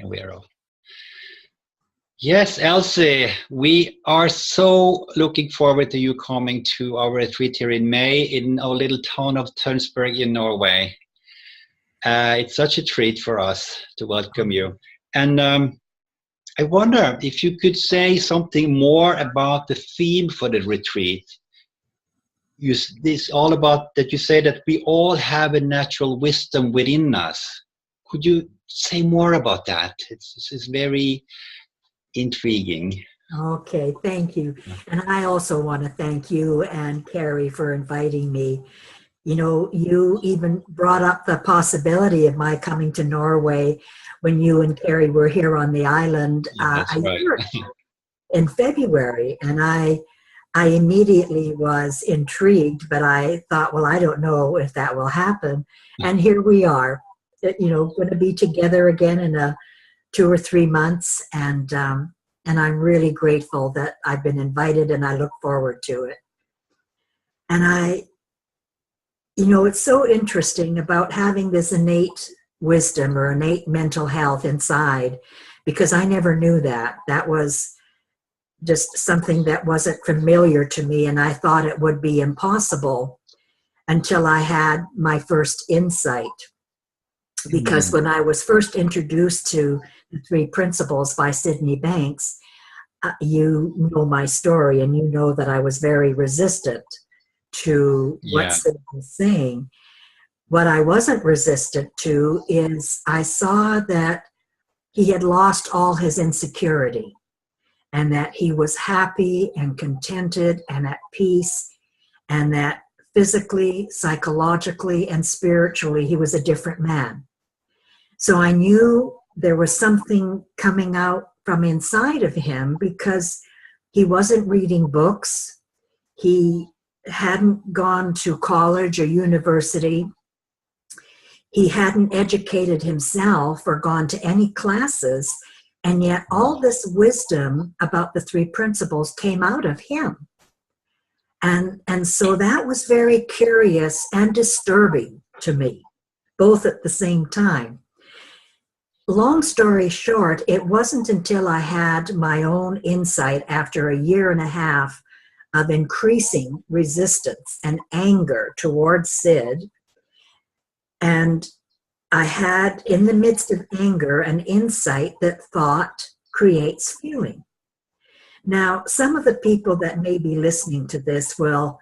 aware of. Yes, Elsie, we are so looking forward to you coming to our retreat here in May in our little town of Tønsberg in Norway. It's such a treat for us to welcome you. And I wonder if you could say something more about the theme for the retreat. This all about that you say that we all have a natural wisdom within us. Could you say more about that? It's very intriguing. Okay, thank you. And I also want to thank you and Carrie for inviting me. You know, you even brought up the possibility of my coming to Norway when you and Carrie were here on the island That's right. in February. And I immediately was intrigued, but I thought, well, I don't know if that will happen. And here we are, you know, going to be together again in 2 or 3 months. And I'm really grateful that I've been invited, and I look forward to it. And you know, it's so interesting about having this innate wisdom or innate mental health inside, because I never knew that. That was just something that wasn't familiar to me, and I thought it would be impossible until I had my first insight. Because when I was first introduced to the 3 Principles by Sydney Banks, you know my story, and you know that I was very resistant to what Sid was saying. What I wasn't resistant to is I saw that he had lost all his insecurity, and that he was happy and contented and at peace, and that physically, psychologically, and spiritually, he was a different man. So I knew there was something coming out from inside of him, because he wasn't reading books. He hadn't gone to college or university. He hadn't educated himself or gone to any classes. And yet all this wisdom about the 3 Principles came out of him. And so that was very curious and disturbing to me, both at the same time. Long story short, it wasn't until I had my own insight after 1.5 years of increasing resistance and anger towards Sid, and I had, in the midst of anger, an insight that thought creates feeling. Now, some of the people that may be listening to this will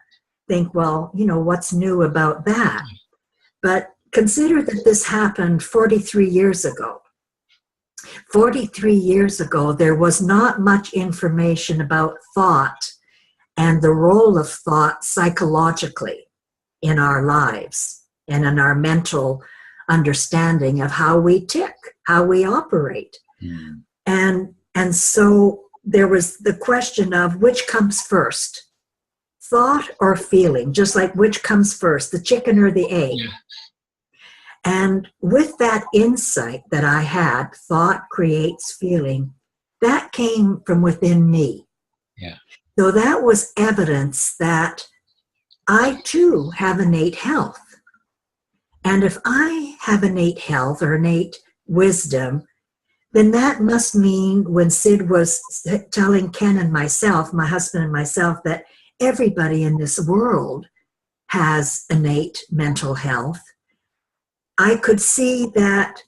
think, well, you know, what's new about that? But consider that this happened 43 years ago. 43 years ago, there was not much information about thought and the role of thought psychologically in our lives and in our mental understanding of how we tick, how we operate. And so there was the question of which comes first, thought or feeling, just like which comes first, the chicken or the egg. And with that insight that I had, thought creates feeling, that came from within me. So that was evidence that I too have innate health. And if I have innate health or innate wisdom, then that must mean when Sid was telling Ken and myself, my husband and myself, that everybody in this world has innate mental health, I could see that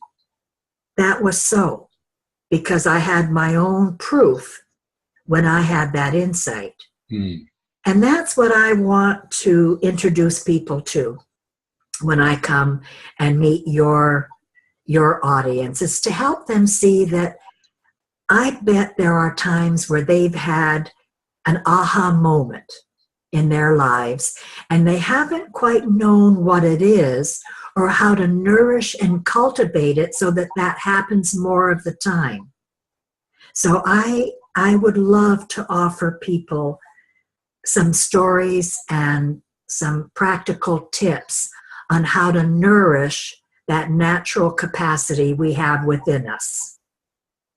that was so, because I had my own proof when I had that insight. And that's what I want to introduce people to when I come and meet your audience, is to help them see that I bet there are times where they've had an aha moment in their lives, and they haven't quite known what it is or how to nourish and cultivate it so that that happens more of the time. So I would love to offer people some stories and some practical tips on how to nourish that natural capacity we have within us.